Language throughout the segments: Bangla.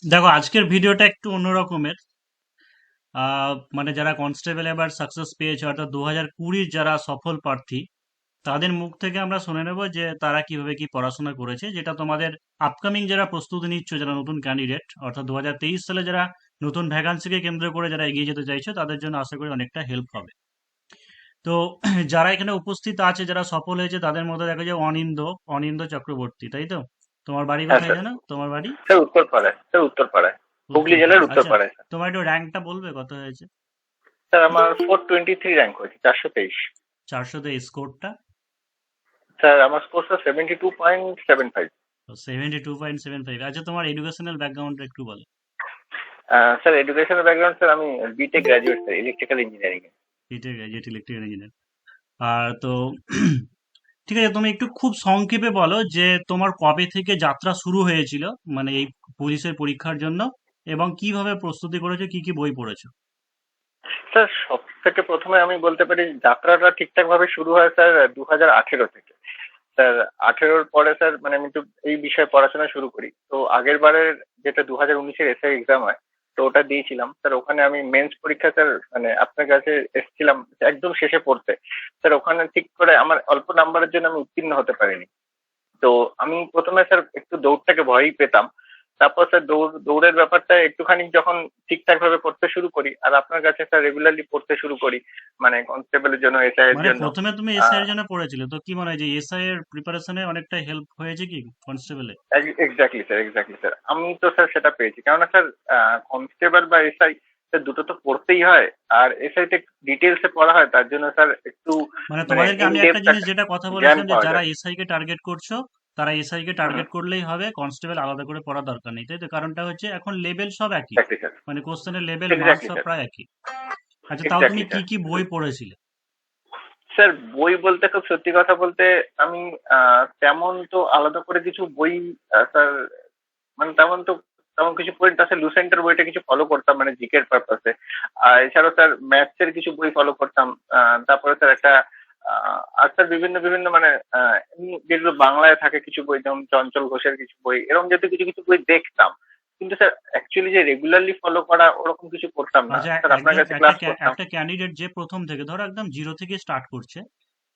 দেখো, আজকের ভিডিওটা একটু অন্য রকমের। মানে যারা কনস্টেবল এবার সাকসেস পেয়েছে, অর্থাৎ 2020 যারা সফল প্রার্থী, তাদের মুখ থেকে আমরা শুনে নেব যে তারা কিভাবে কি পড়াশোনা করেছে, যেটা তোমাদের আপকামিং যারা প্রস্তুতি নিচ্ছ, যারা নতুন ক্যান্ডিডেট, অর্থাৎ 2023 সালে যারা নতুন ভ্যাকান্সিকে কেন্দ্র করে যারা এগিয়ে যেতে চাইছে, তাদের জন্য আশা করি অনেকটা হেল্প হবে। তো যারা এখানে উপস্থিত আছে, যারা সফল হয়েছে, তাদের মধ্যে দেখা যায় অনিন্দ অনিন্দ চক্রবর্তী, তাই তো? তোমার বাড়ি হ্যাঁ কোথায় স্যার। জানো? তোমার বাড়ি স্যার উত্তরপাড়ায়, স্যার উত্তরপাড়ায়, হুগলি উত্তরপাড়া, জেলার আচ্ছা। উত্তরপাড়ায় স্যার। তোমার একটু র্যাঙ্কটা বলবে কত হয়েছে? স্যার আমার 423 র্যাঙ্ক হয়েছে, 423। 400তে স্কোরটা? স্যার আমার স্কোর স্যার 72.75। 72.75। আচ্ছা, তোমার এডুকেশনাল ব্যাকগ্রাউন্ডটা একটু বলো। স্যার এডুকেশনাল ব্যাকগ্রাউন্ড স্যার আমি B Tech graduate sir, electrical engineering এ। এটা গ্র্যাজুয়েট ইলেকট্রিক্যাল ইঞ্জিনিয়ার। আর তো ঠিক আছে, তুমি একটু খুব সংক্ষেপে বলো যে তোমার কবে থেকে যাত্রা শুরু হয়েছিল, মানে এই পুলিশের পরীক্ষার জন্য, এবং কিভাবে প্রস্তুতি করেছো, কি কি বই পড়েছো? স্যার সব থেকে প্রথমে আমি বলতে পারি যাত্রাটা ঠিকঠাক ভাবে শুরু হয় স্যার 2018 থেকে। স্যার 18-র পরে স্যার মানে আমি তো এই বিষয়ে পড়াশোনা শুরু করি, তো আগের বারের যেটা 2019-এর এসআই এক্সাম হয়, তো ওটা দিয়েছিলাম স্যার। ওখানে আমি মেন্স পরীক্ষা স্যার মানে আপনার কাছে এসেছিলাম একদম শেষে পড়তে। স্যার ওখানে ঠিক করে আমার অল্প নাম্বারের জন্য আমি উত্তীর্ণ হতে পারিনি। তো আমি প্রথমে স্যার একটু দৌড়টাকে ভয়ই পেতাম। তারপর স্যার দৌড়ের ব্যাপারটা একটুখানি যখন ঠিকঠাক ভাবে করতে শুরু করি আর আপনার কাছে স্যার রেগুলারলি পড়তে শুরু করি, মানে কনস্টেবলের জন্য, এসআই এর মানে জন্য। প্রথমে তুমি এসআই এর জন্য পড়েছিলে, তো কি মনে হয় যে এসআই এর প্রিপারেশনে অনেকটা হেল্প হয়েছে কি কনস্টেবলে? এক্স্যাক্টলি স্যার, এক্স্যাক্টলি স্যার, আমি তো স্যার সেটা পেয়েছি, কেননা স্যার কনস্টেবল বা এসআই স্যার দুটো তো পড়তেই হয়। আর এসআই তে ডিটেলসে পড়া হয়, তার জন্য স্যার একটু মানে মানে তোমাদেরকে ইন আমি একটা ডেপথ জিনিস একটা যেটা কথা জ্ঞান বলেছিলাম, যে পাওয়া যারা যায়। এসআই কে টার্গেট করছো, তারা এসআই কে হুম। টার্গেট করলেই হবে, কনস্টেবল আলাদা করে পড়ার দরকার নেই, তাই তো? কারণটা হচ্ছে এখন লেভেল সব একই, এক্স্যাক্টলি স্যার, মানে কোশ্চেনের লেভেল, মার্কস এক্স্যাক্টলি সব স্যার, প্রায় একই। আচ্ছা, তাও তুমি এক্স্যাক্টলি কি স্যার। কি বই পড়েছিলে? স্যার বই বলতে খুব সত্যি কথা বলতে আমি তেমন তো আলাদা করে কিছু বই স্যার মানে তেমন কিছু পড়ি না স্যার। লুসেন্টের বইটা কিছু ফলো করতাম মানে জিকের পারপাসে। আর এছাড়াও স্যার ম্যাথস এর কিছু বই ফলো করতাম। তারপরে স্যার একটা আর স্যার বিভিন্ন বিভিন্ন মানে এমনি যেগুলো বাংলায় থাকে কিছু বই, যেমন চঞ্চল ঘোষের কিছু বই, এরকম জাতীয় কিছু কিছু বই দেখতাম। কিন্তু স্যার অ্যাকচুয়ালি যে রেগুলারলি ফলো করা ওরকম কিছু করতাম না আচ্ছা, স্যার, আপনার একজন কাছে ক্লাস করতাম। একটা ক্যান্ডিডেট যে প্রথম থেকে ধরো একদম জিরো থেকে স্টার্ট করছে,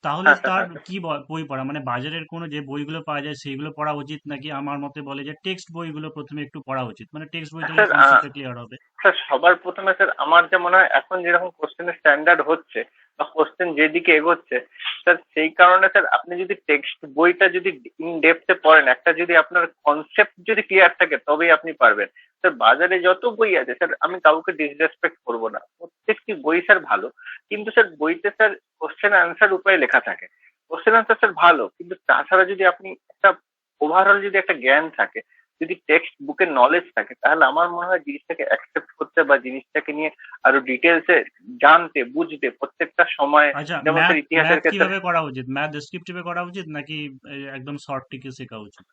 তাহলে হ্যাঁ স্যার, তার হ্যাঁ স্যার। কি বই পড়া, মানে বাজারের কোনো যে বইগুলো পাওয়া যায় সেইগুলো পড়া উচিত, নাকি আমার মতে বলে যে টেক্সট বইগুলো প্রথমে একটু পড়া উচিত, মানে টেক্সট বই থেকে স্যার কনসেপ্টটা ক্লিয়ার হবে? স্যার সবার প্রথমে স্যার আমার যা মনে হয় এখন যেরকম কোশ্চেনের স্ট্যান্ডার্ড হচ্ছে বা কোশ্চেন যেদিকে এগোচ্ছে, স্যার সেই কারণে স্যার আপনি যদি টেক্সট বইটা যদি ইন ডেপথে পড়েন, একটা যদি আপনার কনসেপ্ট যদি ক্লিয়ার থাকে তবেই আপনি পারবেন। স্যার বাজারে যত বই আছে স্যার, আমি কাউকে ডিসরেসপেক্ট করবো না, প্রত্যেকটি বই স্যার ভালো, কিন্তু স্যার বইতে স্যার কোশ্চেন আনসার উপায়ে লেখা থাকে। কোশ্চেন আনসার স্যার ভালো, কিন্তু তাছাড়া যদি আপনি একটা ওভারঅল যদি একটা জ্ঞান থাকে, যদি টেক্সট বুকের নলেজ থাকে, তাহলে আমার মনে হয় জিনিসটাকে অ্যাকসেপ্ট করতে বা জিনিসটাকে নিয়ে আরো ডিটেলসে জানতে বুঝতে প্রত্যেকটা সময়। আচ্ছা, যেমন ম্যাথ স্যার ইতিহাসের ম্যাথ ক্ষেত্রে কিভাবে করা উচিত? ম্যাথ ডেসক্রিপটিভে করা উচিত, নাকি একদম শর্ট ট্রিকে শেখা উচিত?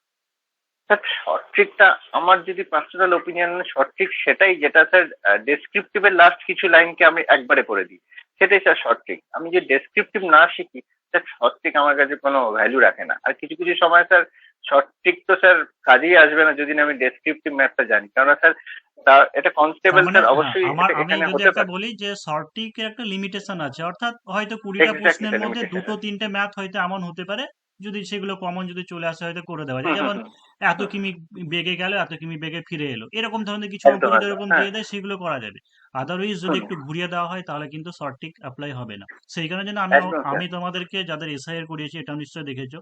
স্যার শর্ট ট্রিকটা আমার যদি পার্সোনাল ওপিনিয়ন, শর্ট ট্রিক সেটাই যেটা স্যার ডেসক্রিপটিভের লাস্ট কিছু লাইনকে আমি একবারে করে দিই, সেটাই স্যার শর্ট ট্রিক। আমি যে ডেসক্রিপটিভ না শিখি স্যার, শর্ট ট্রিক আমার কাছে কোনো ভ্যালু রাখে না। আর কিছু কিছু সময় স্যার শর্ট ট্রিক তো স্যার কাজেই আসবে না যদি না আমি ডেসক্রিপটিভ ম্যাথটা জানি, কেননা স্যার তা এটা তার কনস্টেবল মানে স্যার হ্যাঁ, অবশ্যই এটা আমি এখানে যদি হতে একটা পারে। বলি যে শর্ট ট্রিকের একটা লিমিটেশন আছে, অর্থাৎ হয়তো 20টা এক্স্যাক্টলি প্রশ্নের স্যার, মধ্যে লিমিটেশন দুটো আছে। তিনটে ম্যাথ হয়তো এমন হতে পারে, যদি সেগুলো কমন যদি চলে আসে হয়তো করে দেওয়া হুম যায়, হুম যেমন হুম এত হুম। কিমি বেগে গেল, এত কিমি বেগে ফিরে এলো, এরকম ধরনের কিছু একদম উপর যদি একদম এরকম হ্যাঁ। দিয়ে দেয় সেগুলো করা যাবে। আদারওয়াইজ যদি হুম। একটু ঘুরিয়ে দেওয়া হয় তাহলে কিন্তু শর্ট ট্রিক অ্যাপ্লাই হবে না। সেই কারণে জন্য একদম স্যার। আমি তোমাদেরকে যাদের এসআই এর করিয়েছি, এটাও নিশ্চয়ই দেখেছো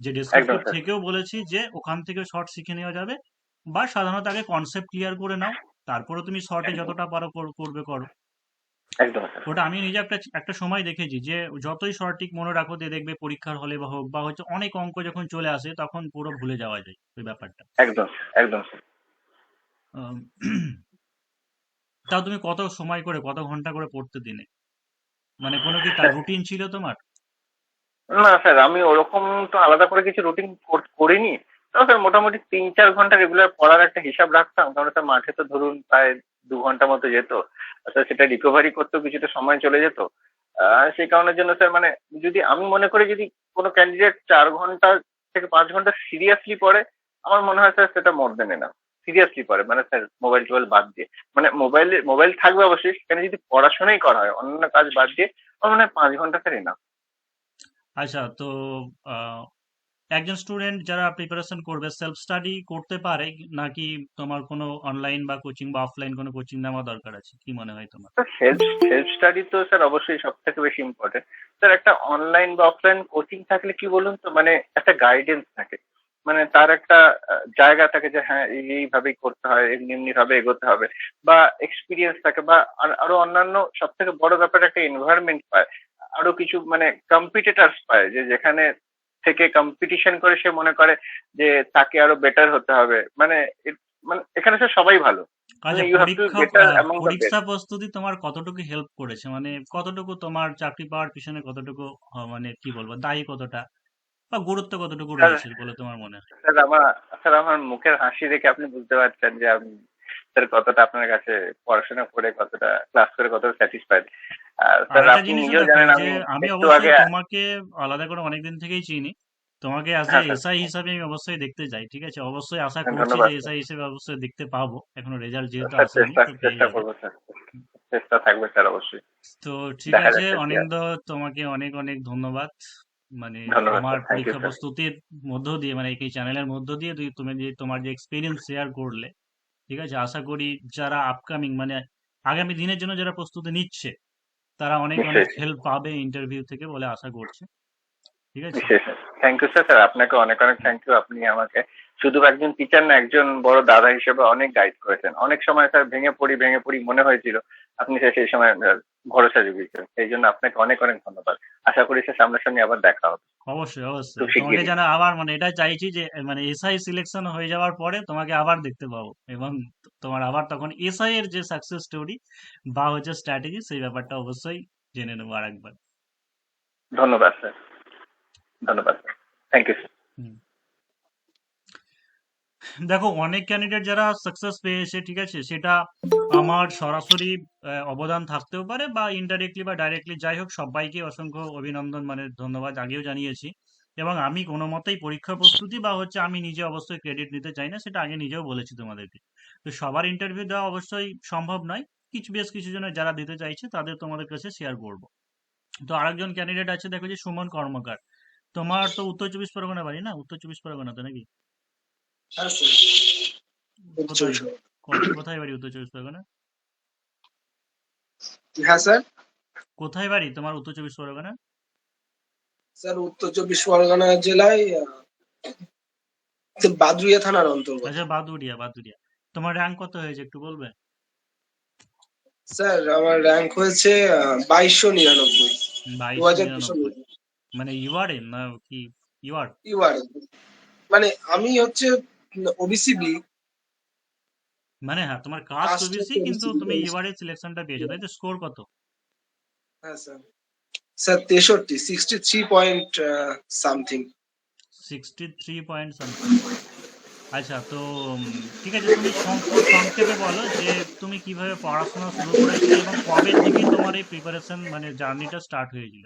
যে একদম ডেসক্রিপটিভ স্যার। থেকেও বলেছি যে ওখান থেকে শর্ট শিখে নেওয়া যাবে, বা সাধারণত আগে কনসেপ্ট ক্লিয়ার করে নাও, তারপরে তুমি শর্টে একদম যতটা পারো করবে করো। একদম স্যার। ওটা আমি নিজে একটা একটা সময় দেখেছি যে যতই সঠিক মনে রাখো, দিয়ে দেখবে পরীক্ষার হলে বা হোক বা হচ্ছে অনেক অঙ্ক যখন চলে আসে তখন পুরো ভুলে যাওয়া যায় ওই ব্যাপারটা। একদম একদম স্যার। আম, তাও তুমি কত সময় করে, কত ঘন্টা করে পড়তে দিনে, মানে কোনো কি স্যার রুটিন ছিল তোমার? না স্যার, আমি ওরকম তো আলাদা করে কিছু রুটিন করিনি। তাও স্যার মোটামুটি 3-4 ঘন্টা রেগুলার পড়ার একটা হিসাব রাখতাম, কারণ স্যার মাঠে তো ধরুন প্রায় 2 ঘন্টা মতো যেত। আর স্যার সেটা রিকভারি করতেও কিছুটা সময় চলে যেত। সেই কারণের জন্য স্যার মানে যদি আমি মনে করি যদি কোনো ক্যান্ডিডেট 4 ঘন্টা থেকে 5 ঘন্টা সিরিয়াসলি পড়ে, আমার মনে হয় স্যার সেটা মোর দেন এনাফ। সিরিয়াসলি পড়ে, মানে স্যার মোবাইল টোবাইল বাদ দিয়ে, মানে মোবাইল থাকবে অবশ্যই, সেখানে যদি পড়াশোনাই করা হয় অন্যান্য কাজ বাদ দিয়ে, আমার মনে হয় 5 ঘন্টা স্যার না। আচ্ছা, তো আহ, একজন স্টুডেন্ট যারা প্রিপারেশন করবে সেলফ স্টাডি করতে পারে নাকি তোমার কোনো অনলাইন বা কোচিং বা অফলাইন কোনো কোচিং নেওয়া দরকার আছে, কি মনে হয় তোমার? স্যার সেলফ সেলফ স্টাডি তো স্যার অবশ্যই সব থেকে বেশি ইম্পর্টেন্ট। স্যার একটা অনলাইন বা অফলাইন কোচিং থাকলে কি বলুন তো, মানে একটা গাইডেন্স থাকে, মানে তার একটা জায়গা থাকে যে হ্যাঁ এইভাবেই করতে হয়, এমনি এমনি ভাবে এগোতে হবে, বা এক্সপিরিয়েন্স থাকে, বা আরো অন্যান্য সব থেকে বড় ব্যাপার একটা এনভায়রনমেন্ট পায়, আরো কিছু মানে কম্পিটিটার্স পায়, যে যেখানে থেকে কম্পিটিশন করে সে মনে করে যে তাকে আরো বেটার হতে হবে, মানে মানে এখানে স্যার সবাই ভালো, মানে আচ্ছা, you have to better among the পরীক্ষা বেস্ট। প্রস্তুতি তোমার কতটুকু হেল্প করেছে, মানে কতটুকু তোমার চাকরি পাওয়ার পিছনে কতটুকু মানে কি বলবো দায়ী কতটা বা গুরুত্ব কতটুকু স্যার রয়েছে বলে তোমার মনে হয়? স্যার আমার স্যার আমার মুখের হাসি দেখে আপনি বুঝতে পারছেন যে আমি স্যার কতটা আপনার কাছে পড়াশোনা করে, কতটা ক্লাস করে, কতটা স্যাটিসফাইড। আর স্যার আরেকটা আপনি জিনিসও নিজেও দেখো জানেন যে আমি আমি একটু আগে। অবশ্যই তোমাকে আলাদা করে অনেকদিন থেকেই চিনি, তোমাকে অ্যাজ এ হ্যাঁ স্যার। এসআই হিসাবে আমি অবশ্যই দেখতে চাই, ঠিক আছে? অবশ্যই আশা করছি যে ধন্যবাদ স্যার। এসআই হিসেবে অবশ্যই দেখতে পাবো, এখনো রেজাল্ট যেহেতু স্যার আসেনি চেষ্টা তো পেয়ে চেষ্টা যাবে। করবো স্যার। চেষ্টা থাকবে স্যার অবশ্যই। তো ঠিক দেখা আছে যাক স্যার কি অনিন্দ, আছে। তোমাকে অনেক অনেক ধন্যবাদ। মানে ধন্যবাদ আমার স্যার, থ্যাংক ইউ পরীক্ষা স্যার। প্রস্তুতির মধ্য দিয়ে, মানে এই চ্যানেলের মধ্য দিয়ে তুমি যে তোমার যে এক্সপিরিয়েন্স শেয়ার করলে, ঠিক আছে? আশা করি যারা আপকামিং মানে আগামী দিনের জন্য যারা প্রস্তুতি নিচ্ছে তারা অনেক অনেক নিশ্চয়ই হেল্প পাবে ইন্টারভিউ থেকে বলে আশা করছে, ঠিক আছে? নিশ্চয়ই sir, thank you sir. Sir আপনাকে অনেক অনেক থ্যাংক ইউ, আপনি আমাকে শুধু একজন টিচার না, একজন বড় দাদা হিসেবে অনেক গাইড করেছেন। অনেক সময় স্যার ভেঙে পড়ি মনে হয়েছিল, আপনি স্যার সেই সময় ভরসা জুগিয়েছেন, সেই জন্য আপনাকে অনেক অনেক ধন্যবাদ। আশা করি স্যার সামনাসামনি আবার দেখা হবে অবশ্যই খুব অবশ্যই তোমাকে শিগগিরই। যেন আবার মানে এটা চাইছি যে মানে এসআই সিলেকশন হয়ে যাওয়ার পরে তোমাকে আবার দেখতে পাবো, এবং তোমার আবার তখন এসআই এর যে সাকসেস স্টোরি বা হচ্ছে স্ট্র্যাটেজি সেই ব্যাপারটা অবশ্যই জেনে নেবো আরেকবার। ধন্যবাদ স্যার। ধন্যবাদ স্যার। Thank you sir. হুম। দেখো অনেক ক্যান্ডিডেট যারা সাকসেস পেয়েছে, ঠিক আছে, সেটা আমার সরাসরি অবদান থাকতেও পারে বা ইনডাইরেক্টলি বা ডাইরেক্টলি, যাই হোক সবাইকে অসংখ্য অভিনন্দন মানে ধন্যবাদ আগেও জানিয়েছি। এবং আমি কোনো মতেই পরীক্ষা প্রস্তুতি বা হচ্ছে আমি নিজে অবশ্যই ক্রেডিট নিতে চাই না, সেটা আগে নিজেও বলেছি তোমাদেরকে। তো সবার ইন্টারভিউ দেওয়া অবশ্যই সম্ভব নয়, বেশ কিছু জনের যারা দিতে চাইছে তাদের তোমাদের কাছে শেয়ার করব। তো আরেকজন ক্যান্ডিডেট আছে, দেখো যে সুমন কর্মকার, তোমার তো উত্তর চব্বিশ পরগনা বাড়ি, না উত্তর চব্বিশ পরগনা তো নাকি? হ্যাঁ স্যার, উত্তর কোথায়? চব্বিশ পরগনা। কোথায় বাড়ি উত্তর চব্বিশ পরগনা? হ্যাঁ স্যার। কোথায় বাড়ি তোমার উত্তর চব্বিশ পরগনা? স্যার উত্তর চব্বিশ পরগনা জেলায় বাদুড়িয়া থানার অন্তর্গত। আচ্ছা, বাদুড়িয়া, বাদুড়িয়া। তোমার র্যাঙ্ক কত হয়েছে একটু বলবে? স্যার আমার র্যাঙ্ক হয়েছে 2299, দু বাইশশো হাজার দুশো নিরানব্বই মিটার। মানে ইউআরএ না কি? ইউআর? ইউআর, মানে আমি হচ্ছে ওবিসি বি, মানে হ্যাঁ, তোমার কাস্ট কাস্ট ওবিসি হচ্ছে কিন্তু ওবিসি বি। তুমি ইউআরএ সিলেকশনটা পেয়েছো, তাই তো? স্কোর কত? হ্যাঁ sir. Sir 63, 63 point something. 63 point something. আচ্ছা, তো ঠিক আছে, তুমি খুব সংক্ষেপে বলো যে তুমি কিভাবে পড়াশোনা শুরু করেছিলে এবং কবে থেকে তোমার এই প্রিপারেশন মানে জার্নিটা স্টার্ট হয়েছিল?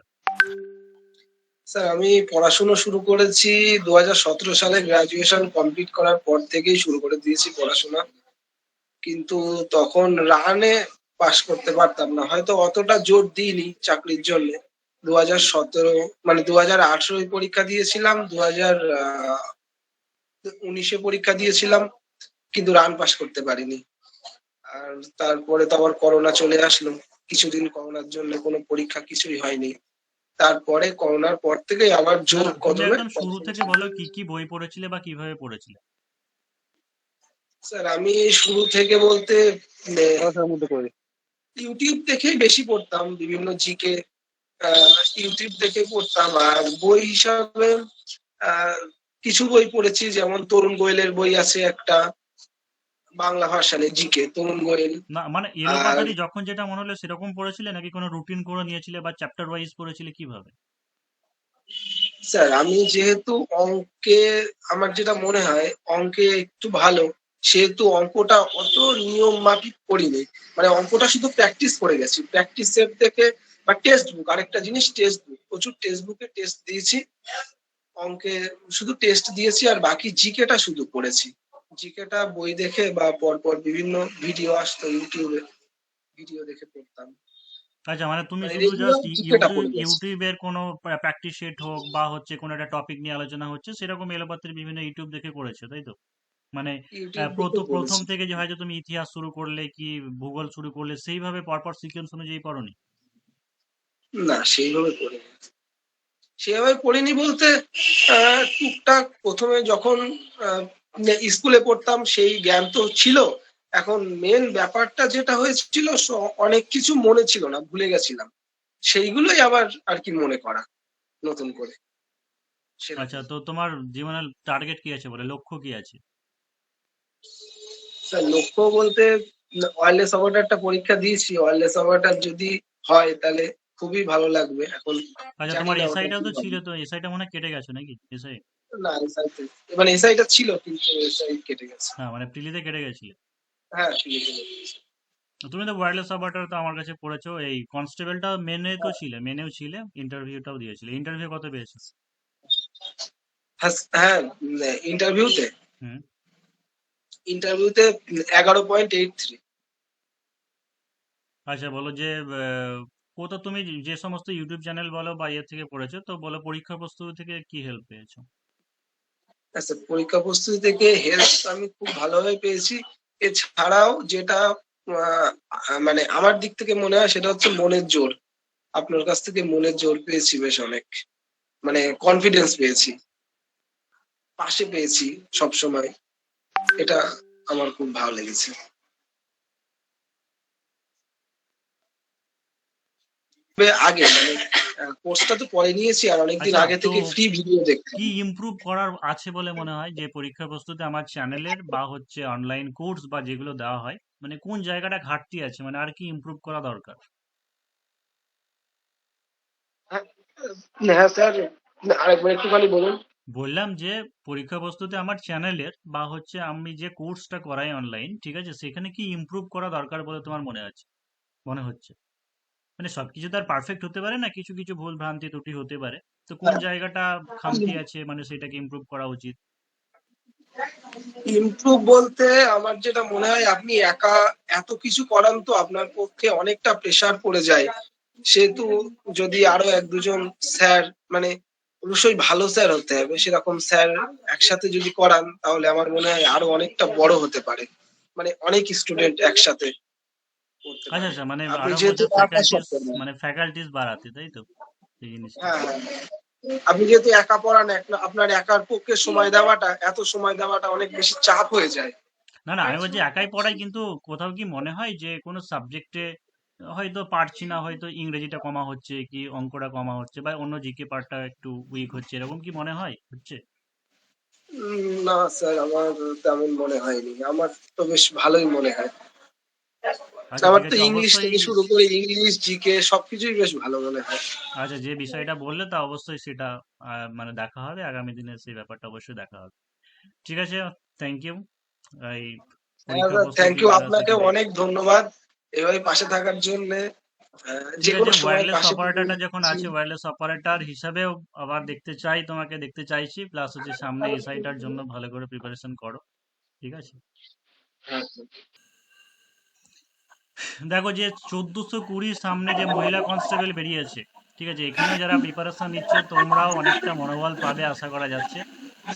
স্যার আমি পড়াশুনো শুরু করেছি 2017 সালে, গ্রাজুয়েশন কমপ্লিট করার পর থেকেই শুরু করে দিয়েছি পড়াশোনা। কিন্তু তখন রানে পাশ করতে পারতাম না, হয়তো অতটা জোর দিইনি চাকরির জন্য। 2017 মানে 2018 পরীক্ষা দিয়েছিলাম, 2019 পরীক্ষা দিয়েছিলাম, কিন্তু রান পাস করতে পারিনি। আর তারপরে তো আবার করোনা চলে আসলো, কিছুদিন করোনার জন্য কোনো পরীক্ষা কিছুই হয়নি। তারপরে করোনার পর থেকে আবার না জোর না, তুমি কদমে একদম শুরু পড়াশোনা থেকে শুরু বলো করি। কি কি বই পড়েছিলে বা কিভাবে পড়েছিলে। স্যার আমি শুরু থেকে বলতে ইউটিউব দেখেই বেশি পড়তাম, বিভিন্ন জিকে ইউটিউব দেখে পড়তাম। আর বই হিসাবে আহ, কিছু বই পড়েছি, যেমন তরুণ গোয়েলের বই আছে একটা, বাংলা ভার্সানে জিকে তরুণ গোয়েল। না মানে আর এলোপাথারি যখন যেটা মনে হলো সেরকম পড়েছিলে নাকি কোনো রুটিন করে নিয়েছিলে বা চ্যাপ্টার ওয়াইজ পড়েছিলে, কিভাবে? স্যার আমি যেহেতু অঙ্কে, আমার যেটা মনে হয় অঙ্কে একটু ভালো, সেহেতু অঙ্কটা অত নিয়ম মাফিক করিনি। মানে অঙ্কটা শুধু প্র্যাকটিস করে গেছি, প্র্যাকটিস সেট থেকে। বা টেক্সট বুক, আরেকটা জিনিস টেক্সট বুক, প্রচুর টেক্সট বুকে টেস্ট দিয়েছি। অঙ্কে শুধু টেস্ট দিয়েছি আর বাকি জিকেটা শুধু পড়েছি। জিকেটা বই দেখে বা পরপর বিভিন্ন ভিডিও আসতো ইউটিউবে, ভিডিও দেখে পড়তাম। আচ্ছা, মানে তুমি মানে শুধু রেগুলার জাস্ট জিকেটা ইউটিউব পড়ে গেছি। ইউটিউবের কোনো প্র্যাকটিস সেট হোক বা হচ্ছে কোনো একটা টপিক নিয়ে আলোচনা হচ্ছে সেরকম এলোপাতাড়ি বিভিন্ন ইউটিউব দেখে করেছো, তাই তো? মানে ইউটিউব দেখে প্রথম পড়েছি। থেকে যে হয়তো তুমি ইতিহাস শুরু করলে কি ভূগোল শুরু করলে সেইভাবে পরপর সিকোয়েন্স অনুযায়ী পড়োনি? না, সেইভাবে পড়িনি। সেভাবে পড়িনি বলতে টুকটাক প্রথমে যখন আহ, স্কুলে পড়তাম সেই জ্ঞান তো ছিল। এখন মেন ব্যাপারটা যেটা হয়েছিল, অনেক কিছু মনে ছিল না, ভুলে গেছিলাম। সেইগুলোই আবার আর কি মনে করা নতুন করে, আচ্ছা, সেরকম। তো তোমার জীবনের টার্গেট কি আছে, বলে লক্ষ্য কি আছে? স্যার, লক্ষ্য বলতে ওয়্যারলেস অপারেটরটা পরীক্ষা দিয়েছি, ওয়্যারলেস অপারেটর যদি হয় তাহলে খুবই ভালো লাগবে। এখন আচ্ছা, জানি তোমার না ওটা এসআইটাও কি তো ছিল, হবে। তো এসআইটা মনে হয় কেটে গেছে নাকি এসআই? না, এসআই মানে এসআইটা ছিল কিন্তু এসআই কেটে গেছে। হ্যাঁ, মানে প্রিলিতে কেটে গেছিল। হ্যাঁ, ঠিক আছে। তুমি তো ওয়্যারলেস অপারেটর তো আমার কাছে পড়েছো, এই কনস্টেবলটা মেনে তো ছিলে, মেনেও ছিলে, ইন্টারভিউটাও দিয়েছিলে, ইন্টারভিউ কত পেয়েছো? হ্যাঁ, হ্যাঁ, ইন্টারভিউতে হুম। ইন্টারভিউতে 11.83। আচ্ছা, বলো যে কোথাও তুমি যে সমস্ত ইউটিউব চ্যানেল বলো বা ইয়ে থেকে পড়েছো, তো বলো পরীক্ষা প্রস্তুতি থেকে কি হেল্প পেয়েছো? আচ্ছা, পরীক্ষা প্রস্তুতি থেকে হেল্প আমি খুব ভালোভাবে পেয়েছি। এছাড়াও যেটা মানে আমার দিক থেকে মনে হয় সেটা হচ্ছে মনের জোর। আপনার কাছ থেকে মনের জোর পেয়েছি বেশ অনেক, মানে কনফিডেন্স পেয়েছি, পাশে পেয়েছি সব সময়। এটা আমার খুব ভালো লেগেছে। তবে আগে মানে কোর্সটা তো পরে নিয়েছি, আর অনেকদিন আচ্ছা, আগে তো থেকে ফ্রি ভিডিও দেখতাম। কি ইমপ্রুভ করার আছে বলে মনে হয় যে পরীক্ষা প্রস্তুতি আমার চ্যানেলের বা হচ্ছে অনলাইন কোর্স বা যেগুলো দেওয়া হয়, মানে কোন জায়গাটা ঘাটতি আছে, মানে আর কি ইমপ্রুভ করা দরকার? হ্যাঁ, হ্যাঁ স্যার, আরেকবার একটুখানি বলুন। বললাম যে পরীক্ষা প্রস্তুতি আমার চ্যানেলের বা হচ্ছে আমি যে কোর্সটা করাই অনলাইন, ঠিক আছে, সেখানে কি ইমপ্রুভ করা দরকার বলে তোমার মনে হচ্ছে? মানে সবকিছু তো আর পারফেক্ট হতে পারে না, কিছু কিছু ভুল ভ্রান্তি ত্রুটি হতে পারে। তো কোন জায়গাটা খামতি আছে, মানে সেটাকে ইমপ্রুভ করা উচিত? ইমপ্রুভ বলতে আমার যেটা মনে হয়, আপনি একা এত কিছু করান তো আপনার পক্ষে অনেকটা প্রেসার পড়ে যায়। সেহেতু যদি আরো এক দুজন স্যার, মানে অবশ্যই ভালো স্যার হতে হবে, সেরকম স্যার একসাথে যদি করান তাহলে আমার মনে হয় আরো অনেকটা বড় হতে পারে, মানে অনেক স্টুডেন্ট একসাথে করতে আচ্ছা, পারে। আচ্ছা, মানে আপনি আরো যেহেতু বলছে একা সব ফ্যাকাল্টিস, করবেন। মানে ফ্যাকাল্টিস বাড়াতে, তাই তো এই জিনিসটা? হ্যাঁ, হ্যাঁ, আপনি যেহেতু একা পড়ান, আপনার একার পক্ষে সময় দেওয়াটা, এত সময় দেওয়াটা অনেক বেশি চাপ হয়ে যায়। না, না, আমি বলছি একাই পড়াই, কিন্তু কোথাও কি মনে হয় যে কোনো সাবজেক্টে হয়তো পারছি না, হয়তো ইংরেজিটা কমা হচ্ছে কি অঙ্কটা কমা হচ্ছে বা অন্য জিকে পার্টটা একটু উইক হচ্ছে, এরকম কি মনে হয় হচ্ছে? না স্যার, আমার তেমন মনে হয়নি। আমার তো বেশ ভালোই মনে হয়। আচ্ছা, আমার ঠিক তো আছে, ইংলিশ অবশ্যই। থেকে শুরু করে ইংলিশ, জিকে সবকিছুই বেশ ভালো মনে হয়। আচ্ছা, যে বিষয়টা বললে তা অবশ্যই সেটা মানে দেখা হবে আগামী দিনে, সেই ব্যাপারটা অবশ্যই দেখা হবে। ঠিক আছে, থ্যাংক ইউ এই হ্যাঁ পরীক্ষা স্যার, থ্যাংক প্রস্তুতি ইউ, বা আপনাকেও সেখানে। অনেক ধন্যবাদ এভাবে পাশে থাকার জন্য। ঠিক যে আছে, কোনো সময় ওয়্যারলেস পাশে অপারেটরটা যখন পেয়েছি। আছে, ওয়্যারলেস অপারেটর হিসাবেও আবার দেখতে চাই, তোমাকে দেখতে চাইছি, প্লাস হচ্ছে সামনে এসআইটার জন্য ভালো করে প্রিপারেশন করো। ঠিক আছে। হ্যাঁ, দেখো যে 1420 সামনে যে মহিলা কনস্টেবল বেরিয়েছে, ঠিক আছে, এখানেও যারা প্রিপারেশন নিচ্ছ তোমরাও অনেকটা মনোবল পাবে আশা করা যাচ্ছে।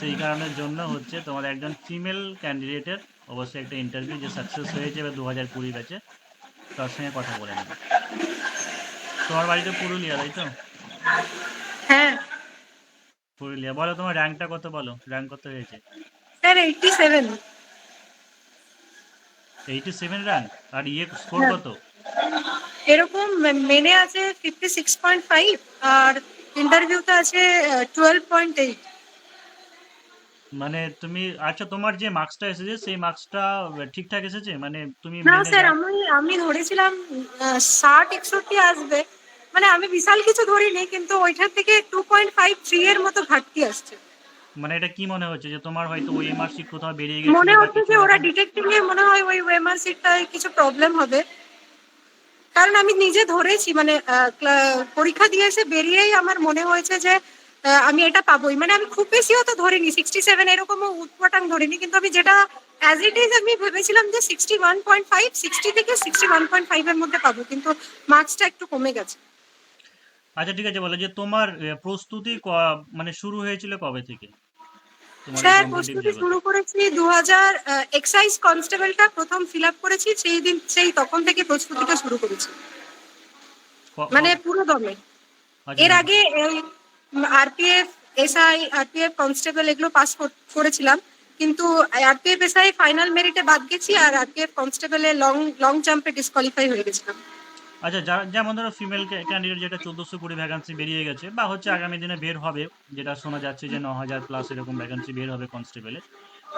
সেই কারণের জন্য হচ্ছে তোমাদের একজন ফিমেল ক্যান্ডিডেটের অবশ্যই একটা ইন্টারভিউ যে সাকসেস হয়েছে এবার 2020 ব্যাচে, তার সঙ্গে কথা বলে নেবে। তোমার বাড়ি তো পুরুলিয়া, তাই তো? হ্যাঁ পুরুলিয়া, বলো তোমার র্যাঙ্কটা কত, বলো র্যাঙ্ক কত হয়েছে? স্যার 87। 87 র্যাঙ্ক, আর ইয়ে স্কোর হ্যাঁ, কত? এরকম মেনে আছে 56.5, আর ইন্টারভিউতে আছে 12.8। মানে তুমি, আচ্ছা, তোমার যে মার্কসটা এসেছে সেই মার্কসটা ঠিকঠাক এসেছে, মানে তুমি না মেনে স্যার, যা। আমি আমি ধরেছিলাম 60-61 আসবে, মানে আমি বিশাল কিছু ধরিনি, কিন্তু ওইটার থেকে 2.53 এর মতো ঘাটতি আসছে। মানে এটা কি মনে হচ্ছে যে তোমার হয়তো ওএমআর শিট কোথাও বেরিয়ে গেছিল মনে বা হচ্ছে কিছু যে ওরা এরকম? ডিটেক্টিং এ মনে হয় ওই ওয়েমার সিটটায় কিছু প্রবলেম হবে, কারণ আমি নিজে ধরেছি, মানে পরীক্ষা দিয়ে এসে বেরিয়েই আমার মনে হয়েছে যে আমি এটা পাবোই, মানে আমি খুব বেশিও তো ধরিনি, 67 এরকমও উৎপটাং ধরিনি, কিন্তু আমি যেটা অ্যাজ ইট ইজ আমি ভেবেছিলাম যে 61.5, 60 থেকে 61.5 এর মধ্যে পাবো, কিন্তু মার্কসটা একটু কমে গেছে। আচ্ছা ঠিক আছে, বলো যে তোমার প্রস্তুতি মানে শুরু হয়েছিল কবে থেকে তোমার এই স্যার কম্পিটিটিভ প্রস্তুতি জগতে? শুরু করেছি 2000, এক্সাইজ কনস্টেবলটা প্রথম ফিল আপ করেছি সেই তখন থেকে প্রস্তুতিটা শুরু করেছি, মানে পুরো দমে। আচ্ছা এর আগে আরপিএফ, এসআই, আরপিএফ কনস্টেবল এগুলো পাস করেছিলাম, কিন্তু আরপিএফ এসআই ফাইনাল মেরিটে বাদ গেছি, আর আরপিএফ কনস্টেবলে লং লং জাম্পে ডিসকোয়ালিফাই হয়ে গেছিলাম। আচ্ছা, যেমন ধরো ফিমেল ক্যান্ডিডেট যেটা 1420 ভ্যাকান্সি বেরিয়ে গেছে বা হচ্ছে আগামী দিনে বের হবে, যেটা শোনা যাচ্ছে যে 9000 প্লাস এরকম ভ্যাকান্সি বের হবে কনস্টেবলে।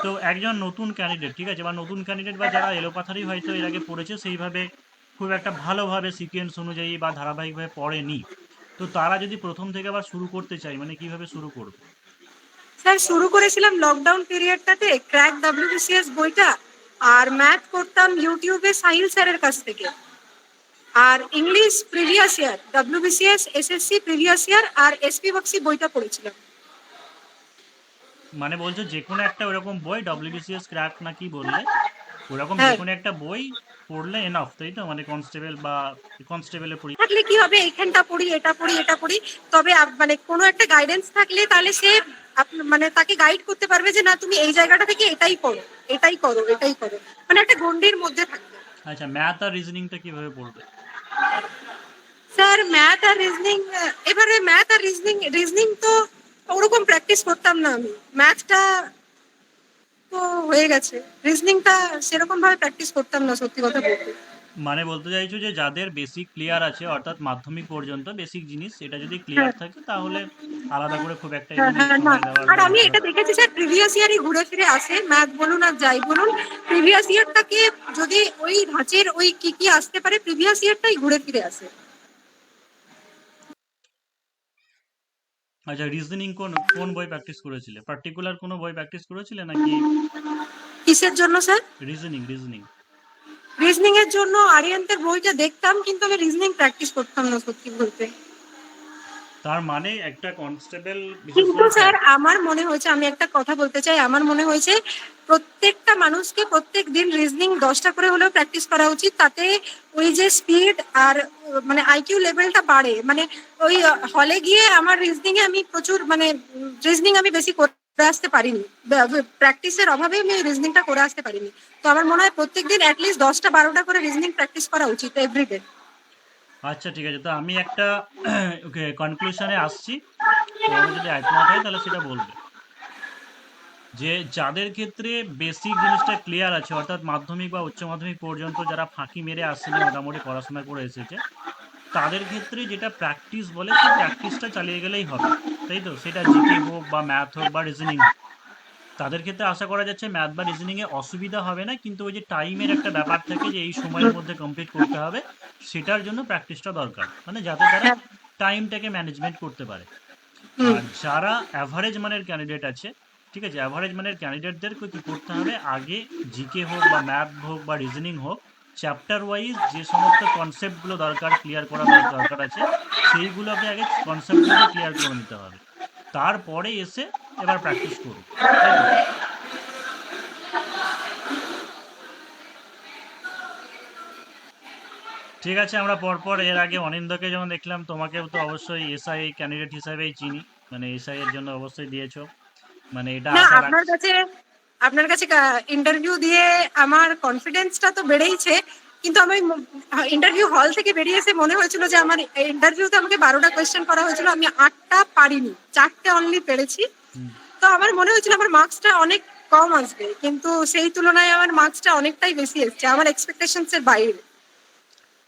তো একজন নতুন ক্যান্ডিডেট, ঠিক আছে, বা নতুন ক্যান্ডিডেট বা যারা এলোপাথারি হয়তো এর আগে পড়েছে সেইভাবে খুব একটা ভালোভাবে সিকোয়েন্স অনুযায়ী বা ধারাবাহিকভাবে পড়েনি, তো তারা যদি প্রথম থেকে আবার শুরু করতে চায়, মানে কিভাবে শুরু করবে? স্যার শুরু করেছিলাম লকডাউন পিরিয়ডটাতে ক্র্যাক ডাব্লিউবিসিএস বইটা, আর ম্যাথ করতাম ইউটিউবে সাহিল স্যারের কাছ থেকে, আর English previous year WBCS SSC previous year আর এসপি বক্সি বইটা পড়েছিলাম। মানে বলছো যে কোনো একটা ওরকম বই, ডব্লিউবিসিএস ক্র্যাক না কি বললে, ওরকম যে হ্যাঁ, কোনো একটা বই পড়লে এনাফ, তাই তো? মানে কনস্টেবল বা কনস্টেবলের থাকলে কি হবে, এইখানটা পড়ি এটা পড়ি এটা পড়ি, তবে মানে কোনো একটা গাইডেন্স থাকলে তাহলে সে মানে তাকে গাইড করতে পারবে যে না তুমি এই জায়গাটা থেকে এটাই করো এটাই করো এটাই করো, মানে একটা গণ্ডির মধ্যে থাকবে। আচ্ছা, ম্যাথ আর রিজনিংটা কিভাবে পড়বে? স্যার ম্যাথ আর রিজনিং, এবারে ম্যাথ আর রিজনিং তো ওরকম প্র্যাকটিস করতাম না আমি, ম্যাথটা তো হয়ে গেছে, রিজনিংটা সেরকম ভাবে প্র্যাকটিস করতাম না সত্যি কথা বলতে। মানে বলতে চাইছো যে যাদের বেসিক ক্লিয়ার আছে, অর্থাৎ মাধ্যমিক পর্যন্ত বেসিক জিনিস এটা যদি ক্লিয়ার হ্যাঁ থাকে, তাহলে আলাদা করে খুব একটা হ্যাঁ এখানে হ্যাঁ, না সময় দেওয়ার আর বা আমি এটা দেখেছি স্যার প্রিভিয়াস ইয়ারই ঘুরে ফিরে আসে, ম্যাথ বলুন আর যাই বলুন, প্রিভিয়াস ইয়ারটাকে যদি ওই ধাঁচের ওই কি কি আসতে পারে প্রিভিয়াস ইয়ারটাই ঘুরে ফিরে আসে। আচ্ছা, রিজনিং কোন কোন বই প্র্যাকটিস করেছিলে? পার্টিকুলার কোনো বই প্র্যাকটিস করেছিলে নাকি? কিসের জন্য স্যার? রিজনিং রিজনিং রিজনিং এর জন্য আরিয়ান্তের বইটা দেখতাম, কিন্তু আমি রিজনিং প্র্যাকটিস করতাম না সত্যি বলতে। তার মানে একটা কনস্টেবল, বিশেষ কিন্তু করে স্যার আমার মনে হয়েছে, আমি একটা কথা বলতে চাই, আমার মনে হয়েছে প্রত্যেকটা মানুষকে প্রত্যেক দিন রিজনিং 10টা করে হলেও প্র্যাকটিস করা উচিত, তাতে ওই যে স্পিড আর মানে আইকিউ লেভেলটা বাড়ে। মানে ওই হলে গিয়ে আমার রিজনিং এ আমি প্রচুর মানে রিজনিং আমি বেশি করে আসতে পারিনি, প্র্যাকটিসের অভাবে আমি রিজনিংটা করে আসতে পারিনি। তো আমার মনে হয় প্রত্যেকদিন অ্যাটলিস্ট 10টা 12টা করে রিজনিং প্র্যাকটিস করা উচিত এভরিডে। আচ্ছা ঠিক আছে, তো আমি একটা কনক্লুশনে আসছি, তোমার যদি একমত হয় তাহলে সেটা বলবে। যে যাদের ক্ষেত্রে বেসিক জিনিসটা ক্লিয়ার আছে, অর্থাৎ মাধ্যমিক বা উচ্চ মাধ্যমিক পর্যন্ত যারা ফাঁকি মেরে আসেনি, মোটামুটি পড়াশোনা করে এসেছে, তাদের ক্ষেত্রে যেটা প্র্যাকটিস বলে সেই প্র্যাকটিসটা চালিয়ে গেলেই হবে, তাই তো? সেটা জিকে হোক বা ম্যাথ হোক বা রিজনিং হোক, তাদের ক্ষেত্রে আশা করা যাচ্ছে ম্যাথ বা রিজনিংয়ে অসুবিধা হবে না। কিন্তু ওই যে টাইমের একটা ব্যাপার থাকে যে এই সময়ের মধ্যে কমপ্লিট করতে হবে, সেটার জন্য প্র্যাকটিসটা দরকার, মানে যাতে তারা হ্যাঁ। টাইমটাকে ম্যানেজমেন্ট করতে পারে। হুম। আর যারা অ্যাভারেজ মানের ক্যান্ডিডেট আছে, ঠিক আছে, অ্যাভারেজ মানের ক্যান্ডিডেটদেরকে কি করতে হবে, আগে জিকে হোক বা ম্যাথ হোক বা রিজনিং হোক, চ্যাপ্টার ওয়াইজ যে সমস্ত কনসেপ্টগুলো দরকার ক্লিয়ার করা দরকার আছে, সেইগুলোকে আগে কনসেপ্টগুলোকে ক্লিয়ার করে নিতে হবে, তারপরে এসে এবার প্র্যাকটিস করুন, তাই তো? ঠিক আছে, আমরা পরপর এর আগে অনিন্দকে যেমন দেখলাম, তোমাকেও তো অবশ্যই এসআই ক্যান্ডিডেট হিসাবেই চিনি, মানে এসআই এর জন্য অবশ্যই দিয়েছো, মানে এটা না আশা আপনার রাখছি। কাছে ইন্টারভিউ দিয়ে আমার কনফিডেন্সটা তো বেড়েইছে, কিন্তু আমি ইন্টারভিউ হল থেকে বেরিয়ে এসে মনে হয়েছিল যে আমার ইন্টারভিউতে আমাকে 12টা কোয়েশ্চেন করা হয়েছিল, আমি 8টা পারিনি, 4টে অনলি পেরেছি। হুম। তো আমার মনে হয়েছিল আমার মার্কসটা অনেক কম আসবে, কিন্তু সেই তুলনায় আমার মার্কসটা অনেকটাই বেশি এসছে, আমার এক্সপেকটেশনস এর বাইরে।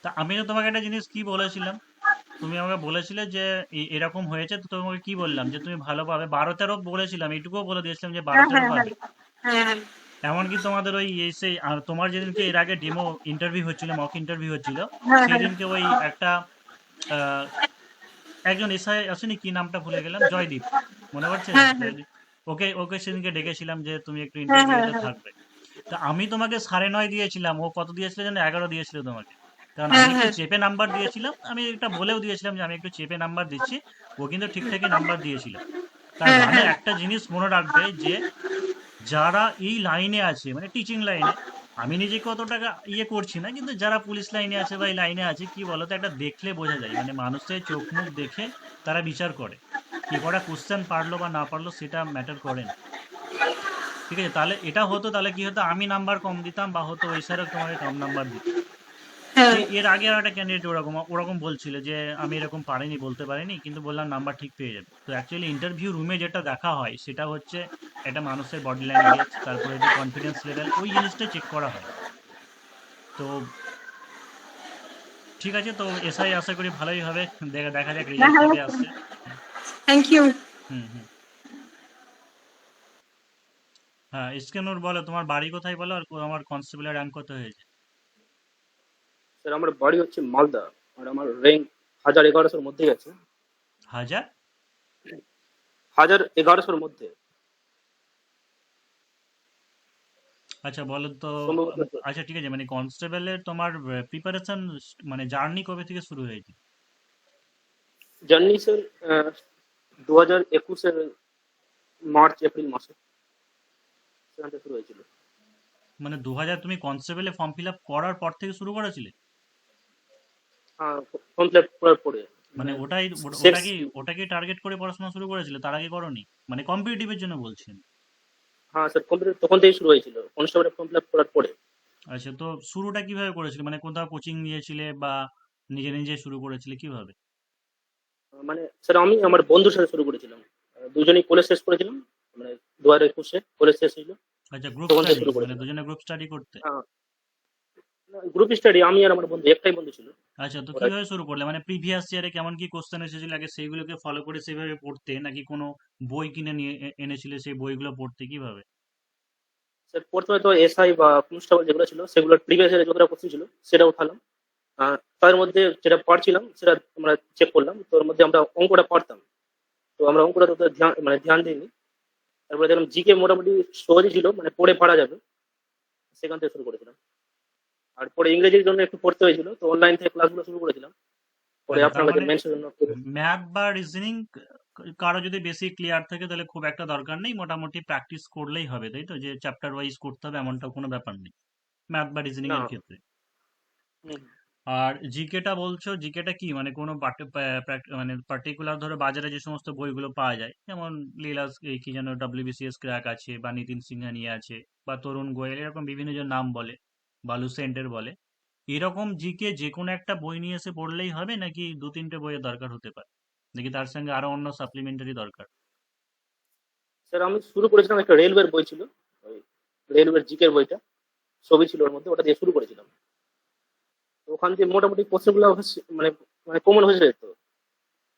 তা আমি তো তোমাকে একটা জিনিস কি বলেছিলাম, তুমি আমাকে বলেছিলে যে এরকম হয়েছে, তো তোমাকে কি বললাম যে তুমি ভালো পাবে, 12-13 বলেছিলাম, এইটুকুও বলে দিয়েছিলাম যে হ্যাঁ 12-13 হ্যাঁ হ্যাঁ পাবে। হ্যাঁ হ্যাঁ এমনকি তোমাদের ওই এসে আর তোমার যেদিনকে এর আগে ডেমো ইন্টারভিউ হচ্ছিল, মক ইন্টারভিউ হচ্ছিল, হ্যাঁ সেই হ্যাঁ দিনকে ওই একটা আহ, একজন এসআই আসেনি, কি নামটা ভুলে গেলাম, জয়দীপ, মনে পড়ছে? হ্যাঁ হ্যাঁ জয়দীপ, ওকে ওকে সেদিনকে ডেকেছিলাম যে তুমি একটু হ্যাঁ হ্যাঁ ইন্টারভিউতে হ্যাঁ থাকবে। তা আমি তোমাকে 9.5 দিয়েছিলাম, ও কত দিয়েছিল যেন, 11 দিয়েছিল তোমাকে, কারণ আমি হ্যাঁ একটু হ্যাঁ চেপে নাম্বার দিয়েছিলাম, আমি এটা বলেও দিয়েছিলাম যে আমি একটু চেপে নাম্বার দিচ্ছি, ও কিন্তু ঠিকঠাকই নাম্বার দিয়েছিল। তার হ্যাঁ মানে হ্যাঁ একটা জিনিস মনে রাখবে যে যারা এই লাইনে আছে মানে টিচিং লাইনে, আমি নিজেকে অত টাকা করছি না, কিন্তু যারা পুলিশ লাইনে আছে বা এই লাইনে আছে, কি বলতো, একটা দেখলে বোঝা যায়, মানে মানুষের চোখ মুখ দেখে তারা বিচার করে। কি কটা কোশ্চেন পারলো বা না পারলো সেটা ম্যাটার করে না। ঠিক আছে, তাহলে এটা হতো, তাহলে কি হতো, আমি নাম্বার কম দিতাম বা হতো ওই স্যারও তোমাকে কম নাম্বার দিত। হ্যাঁ এর আগে আর একটা ক্যান্ডিডেট ওরকম ওরকম বলছিল যে আমি এরকম পারিনি, বলতে পারিনি, কিন্তু বললাম নাম্বার ঠিক পেয়ে যাবে। তো অ্যাকচুয়ালি ইন্টারভিউ রুমে যেটা দেখা হয় সেটা হচ্ছে একটা মানুষের বডি ল্যাঙ্গুয়েজ, তারপরে যে কনফিডেন্স লেভেল, ওই জিনিসটা চেক করা হয়। তো ঠিক আছে, তো এসআই আশা করি ভালোই হবে, দেখা যাক রেজাল্ট কবে আসছে। Thank you. হুম হুম। হ্যাঁ, ইস্কানুর বলো তোমার বাড়ি কোথায় বলো, আর আমার কনস্টেবলের র্যাঙ্ক কত হয়েছে? স্যার আমার বাড়ি হচ্ছে মালদা, আর আমার র্যাঙ্ক 1000-1100-র মধ্যেই আছে। 1000? 1000-1100-র মধ্যে আচ্ছা বলো তো। সম্ভবত। আচ্ছা ঠিক আছে, মানে কনস্টেবলের তোমার প্রিপারেশন মানে জার্নি কবে থেকে শুরু হয়েছে? জার্নি স্যার 2021-এর মার্চ-এপ্রিল মাসে সেখান থেকে শুরু হয়েছিল। মানে 2000 তুমি কনস্টেবলে ফর্ম ফিল আপ করার পর থেকে শুরু করেছিলে? হ্যাঁ, কমপ্লিট করার পরে মানে মানে ওটাই সেক্স। ওটাকে টার্গেট করে পড়াশোনা শুরু করেছিলে, তার আগে করোনি? মানে কম্পিটিটিভের জন্য বলছেন? হ্যাঁ স্যার, কমপ্লিট তখন থেকেই শুরু হয়েছিল কনস্টেবলের ফর্ম ফিল আপ করার পরে। আচ্ছা, তো শুরুটা কিভাবে করেছিলে, মানে কোথাও কোচিং নিয়েছিলে বা নিজে নিজে শুরু করেছিলে, কিভাবে? মানে স্যার আমি আমার বন্ধুর সাথে শুরু করেছিলাম। দুজনেই কলেজ শেষ করেছিলাম, মানে 2021-এ কলেজ শেষ হয়েছিল, আচ্ছা, গ্রুপ তখন থেকে স্টাডি, শুরু মানে করেছিলাম। দুজনে গ্রুপ স্টাডি করতে? হ্যাঁ, গ্রুপ স্টাডি, আমি আর আমার বন্ধু, একটাই বন্ধু ছিল। আচ্ছা, তো ওরা কিভাবে শুরু করলে, মানে প্রিভিয়াস ইয়ারে কেমন কি কোশ্চেন এসেছিল আগে সেইগুলোকে ফলো করে সেভাবে পড়তে, নাকি কোনো বই কিনে নিয়ে এনেছিলে সেই বইগুলো পড়তে, কিভাবে? স্যার প্রথমে তো এসআই বা কনস্টেবল যেগুলো ছিল সেগুলোর প্রিভিয়াস ইয়ারে যতটা কোশ্চেন ছিল সেটা উঠালাম। তার মধ্যে যেটা পারছিলাম সেটা আমরা চেক করলাম, তো ওর মধ্যে আমরা অঙ্কটা পারতাম, তো আমরা অঙ্কটা তত ধ্যান দিইনি। তারপরে দেখলাম জিকে মোটামুটি সহজই ছিল, মানে পড়ে পারা যাবে, সেখান থেকে শুরু করেছিলাম। আর পরে ইংরেজির জন্য একটু পড়তে হয়েছিল, তো অনলাইন থেকে ক্লাসগুলো শুরু করেছিলাম। পরে আচ্ছা, তার আপনার কাছে মানে মেনশনের জন্য ম্যাথ বা রিজনিং কারো যদি বেশি ক্লিয়ার থাকে তাহলে খুব একটা দরকার নেই, মোটামুটি প্র্যাকটিস করলেই হবে, তাই তো? যে চ্যাপ্টার ওয়াইজ করতে হবে এমনটা কোনো ব্যাপার নেই ম্যাথ বা রিজনিং না। এর ক্ষেত্রে। হুম, আর জিকেটা বলছো, জিকেটা কি মানে কোনো মানে পার্টিকুলার ধরো বাজারে যে সমস্ত বইগুলো পাওয়া যায়, যেমন লীলাস, এই কি যেন ডব্লিউবিসিএস ক্র্যাক আছে, বা নিতিন সিংহানি আছে, বা তরুণ গোয়েল, এরকম বিভিন্ন জন নাম বলে, বা লুসেন্টের বলে, এরকম জিকে যে কোনো একটা বই নিয়ে এসে পড়লেই হবে, নাকি দু তিনটে বইয়ের দরকার হতে পারে, নাকি তার সঙ্গে আরো অন্য সাপ্লিমেন্টারি দরকার? স্যার আমি শুরু করেছিলাম, একটা রেলওয়ের বই ছিল, ওই রেলওয়ের জিকের বইটা, ছবি ছিল ওর মধ্যে, ওটা দিয়ে শুরু করেছিলাম। তো ওখান থেকে মোটামুটি কোশ্চেনগুলো মানে মানে কমন হয়েছে যেত।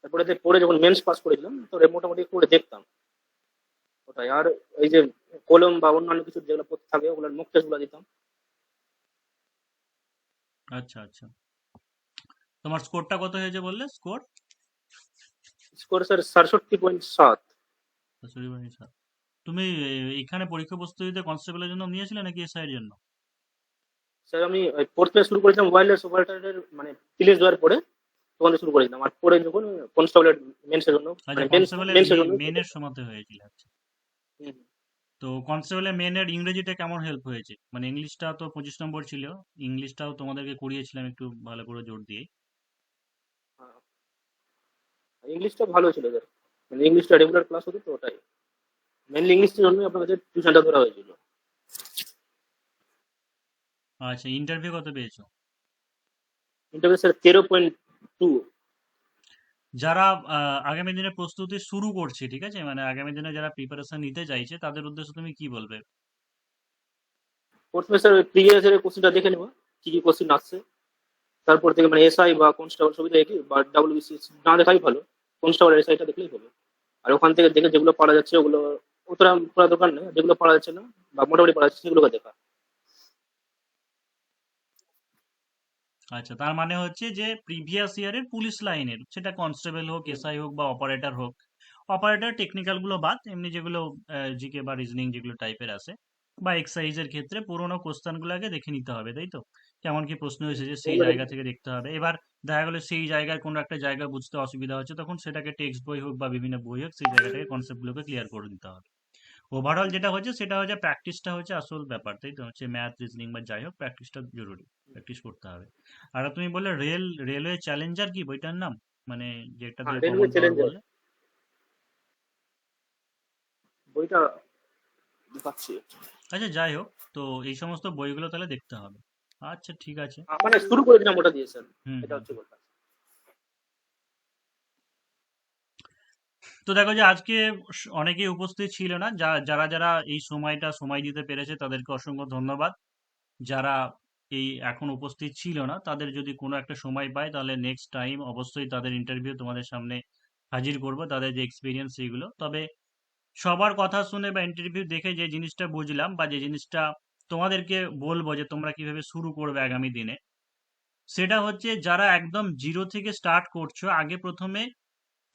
তারপরে পড়ে যখন মেন্স পাস করেছিলাম, তো মোটামুটি করে দেখতাম ওটাই। আর এই যে কলম বা অন্যান্য কিছু যেগুলো পড়তে থাকে ওগুলোর মুখ টেস্ট গুলো দিতাম। আচ্ছা আচ্ছা, তোমার স্কোরটা কত হয়েছে বললে, স্কোর? Score sir 67.7। তুমি এখানে পরীক্ষা প্রস্তুতিতে কনস্টেবলের জন্য নিয়েছিলে নাকি এসআই এর জন্য? স্যার আমি পড়তে শুরু করেছিলাম ওয়্যারলেস অপারেটরের মানে প্রিলিমস দেওয়ার পরে, তখন শুরু করেছিলাম। আর পরে যখন কনস্টেবলের মেন্সের জন্য, আচ্ছা, মানে কনস্টেবলের মেন্সের জন্য। মেনের সময়তে হয়েছিল, আচ্ছা। হুম, তো কনস্টেবলের মেনের ইংরেজিটা কেমন হেল্প হয়েছে, মানে ইংলিশটা তো 25 নম্বর ছিল, ইংলিশটাও তোমাদেরকে করিয়েছিলাম একটু ভালো করে জোর দিয়ে। হ্যাঁ, ইংলিশটা ভালো ছিল স্যার, মানে ইংলিশটা রেগুলার ক্লাস হতো, তো ওটাই মেনলি ইংলিশের জন্যই আপনার কাছে টিউশনটা ধরা হয়েছিল। আচ্ছা, ইন্টারভিউ কত পেয়েছো? Interview sir 13.2। যারা আগামী দিনে প্রস্তুতি শুরু করছে, ঠিক আছে, মানে আগামী দিনে যারা প্রিপারেশন নিতে চাইছে, তাদের উদ্দেশ্যে তুমি কি বলবে? প্রথমে স্যার প্রিভিয়াস এর কোশ্চেনটা দেখে নেবো, কি কি কোশ্চেন আসছে। তারপর থেকে মানে এসআই বা কনস্টেবল সবই দেখি, বা ডাব্লিউবিসিএস না দেখাই ভালো, কনস্টেবল এসআইটা দেখলেই হবে। আর ওখান থেকে দেখে যেগুলো পারা যাচ্ছে ওগুলো অতটা পড়া দরকার নেই, যেগুলো পারা যাচ্ছে না বা মোটামুটি পারা যাচ্ছে সেগুলোকে দেখা। আচ্ছা, তার মানে হচ্ছে যে প্রিভিয়াস ইয়ারের পুলিশ লাইনের, সেটা কনস্টেবল হোক, হুম, এসআই হোক, বা অপারেটর হোক, অপারেটর টেকনিক্যাল গুলো বাদ, এমনি যেগুলো জিকে বা রিজনিং যেগুলো টাইপের আছে, বা এক্সারসাইজের ক্ষেত্রে পুরোনো কোশ্চেন গুলো আগে দেখে নিতে হবে, তাই তো? কেমন কি প্রশ্ন এসেছে সেই ওগুলো জায়গা দেখি। থেকে দেখতে হবে। এবার দেখা গেলো সেই জায়গায় কোনো একটা জায়গা বুঝতে অসুবিধা হচ্ছে, তখন সেটাকে টেক্সট বই হোক বা বিভিন্ন বই হোক, সেই জায়গাটাকে কনসেপ্ট গুলোকে ক্লিয়ার করে দিতে হবে। ওভারঅল যেটা হচ্ছে সেটা হচ্ছে প্র্যাকটিসটা হচ্ছে আসল ব্যাপার, তাই তো? হচ্ছে ম্যাথ রিজনিং বা যাই হোক, প্র্যাকটিসটা জরুরি, প্র্যাকটিস করতে হবে। আর তুমি বললে রেলওয়ে চ্যালেঞ্জার, কি বইটার নাম? মানে যেটা হ্যাঁ, দিয়ে রেলওয়ে কমন পাওয়ার চ্যালেঞ্জার বললে। বইটা পাচ্ছি। আচ্ছা যাই হোক, তো এই সমস্ত বইগুলো তাহলে দেখতে হবে। আচ্ছা ঠিক আছে। মানে শুরু করে দিলাম ওটা দিয়ে স্যার, হুম এটা হুম হচ্ছে হুম। কথা। তো দেখো যে আজকে অনেকেই উপস্থিত ছিল না, যারা যারা এই সময়টা সময় দিতে পেরেছে তাদেরকে অসংখ্য ধন্যবাদ। যারা এই এখন উপস্থিত ছিল না, তাদের যদি কোনো একটা সময় পায় তাহলে নেক্সট টাইম অবশ্যই তাদের ইন্টারভিউ তোমাদের সামনে হাজির করব, তাদের যে এক্সপিরিয়েন্স সেইগুলো। তবে সবার কথা শুনে বা ইন্টারভিউ দেখে যে জিনিসটা বুঝলাম বা যে জিনিসটা তোমাদেরকে বলবো যে তোমরা কিভাবে শুরু করবে আগামী দিনে, সেটা হচ্ছে যারা একদম জিরো থেকে স্টার্ট করছো, আগে প্রথমে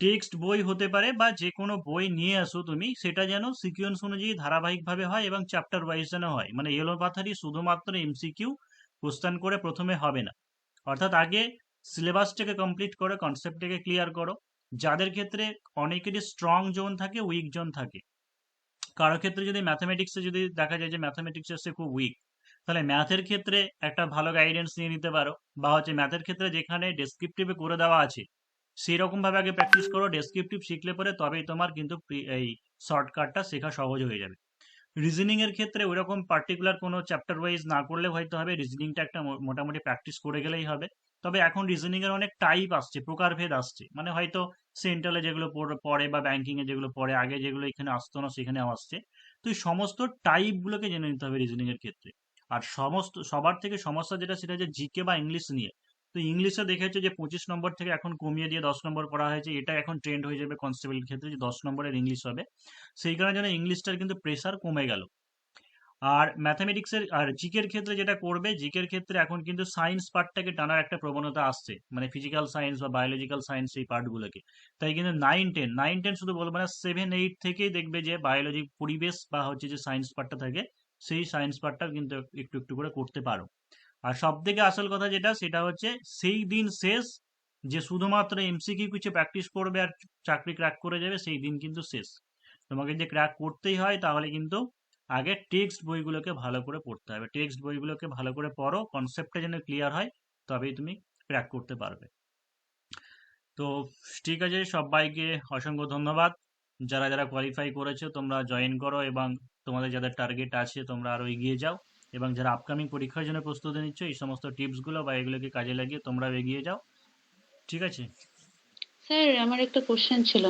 টেক্সট বই হতে পারে বা যে কোনো বই নিয়ে আসো তুমি, সেটা যেন সিকোয়েন্স অনুযায়ী ধারাবাহিকভাবে হয় এবং চ্যাপ্টার ওয়াইজ যেন হয়। মানে এলোপাথারি শুধুমাত্র এমসিকিউ কোশ্চেন করে প্রথমে হবে না। অর্থাৎ আগে সিলেবাসটাকে কমপ্লিট করো, কনসেপ্টটাকে ক্লিয়ার করো। যাদের ক্ষেত্রে অনেকেরই স্ট্রং জোন থাকে, উইক জোন থাকে। কারো ক্ষেত্রে যদি ম্যাথামেটিক্সে যদি দেখা যায় যে ম্যাথামেটিক্সে সে খুব উইক, তাহলে ম্যাথের ক্ষেত্রে একটা ভালো গাইডেন্স নিয়ে নিতে পারো। বা হচ্ছে ম্যাথের ক্ষেত্রে যেখানে ডেসক্রিপটিভে করে দেওয়া আছে সেই রকম ভাবে আগে প্র্যাকটিস করো, ডেসক্রিপটিভ শিখলে পরে তবেই তোমার কিন্তু এই শর্টকাটটা শেখা সহজ হয়ে যাবে। রিজনিং এর ক্ষেত্রে ওইরকম পার্টিকুলার কোনো চ্যাপ্টার ওয়াইজ না করলে হয়তো হবে, রিজনিংটা একটা মোটামুটি প্র্যাকটিস করে গেলেই হবে। তবে এখন রিজনিং এর অনেক টাইপ আসছে, প্রকারভেদ আসছে। মানে হয়তো সেন্ট্রালে যেগুলো পড়ে বা ব্যাংকিং এ যেগুলো পড়ে, আগে যেগুলো এখানে আসতো না সেখানে আসছে। তো এই সমস্ত টাইপ গুলোকে জেনে নিতে হবে রিজনিং এর ক্ষেত্রে। আর সবার থেকে সমস্যা যেটা, সেটা হচ্ছে জিকে বা ইংলিশ নিয়ে। তো ইংলিশে দেখেছো যে 25 নম্বর থেকে এখন কমিয়ে দিয়ে 10 নম্বর করা হয়েছে। এটা এখন ট্রেন্ড হয়ে যাবে কনস্টেবলের ক্ষেত্রে যে 10 নম্বরের ইংলিশ হবে। সেই কারণে যেন ইংলিশটার কিন্তু প্রেসার কমে গেল। আর ম্যাথামেটিক্সের আর জিকের ক্ষেত্রে যেটা করবে, জিকের ক্ষেত্রে এখন কিন্তু সায়েন্স পার্টটাকে টানার একটা প্রবণতা আসছে, মানে ফিজিক্যাল সায়েন্স বা বায়োলজিক্যাল সায়েন্স এই পার্টগুলোকে। তাই কিন্তু 9 10 শুধু বলবো না, 7 8 থেকেই দেখবে যে বায়োলজি, পরিবেশ বা হচ্ছে যে সায়েন্স পার্টটা থাকে, সেই সায়েন্স পার্টটা কিন্তু একটু একটু করে করতে পারো। আর সব থেকে আসল কথা যেটা, সেটা হচ্ছে সেই দিন শেষ যে শুধুমাত্র এমসিকিউ কিছু প্র্যাকটিস করবে আর চাকরি ক্র্যাক করে যাবে, সেই দিন কিন্তু শেষ। তোমাকে যে ক্র্যাক করতেই হয় তাহলে কিন্তু আগে টেক্সট বইগুলোকে ভালো করে পড়তে হবে। টেক্সট বইগুলোকে ভালো করে পড়ো, কনসেপ্টটা যেন ক্লিয়ার হয়, তবেই তুমি ক্র্যাক করতে পারবে। তো ঠিক আছে, সবাইকে অসংখ্য ধন্যবাদ। যারা যারা কোয়ালিফাই করেছো তোমরা জয়েন করো, এবং তোমাদের যাদের টার্গেট আছে তোমরা আরো এগিয়ে যাও। এবং যারা আপকামিং পরীক্ষার জন্য প্রস্তুতি নিচ্ছ, এই সমস্ত টিপসগুলো বা এগুলোকে কাজে লাগিয়ে তোমরাও এগিয়ে যাও। ঠিক আছে। স্যার আমার একটা কোশ্চেন ছিল।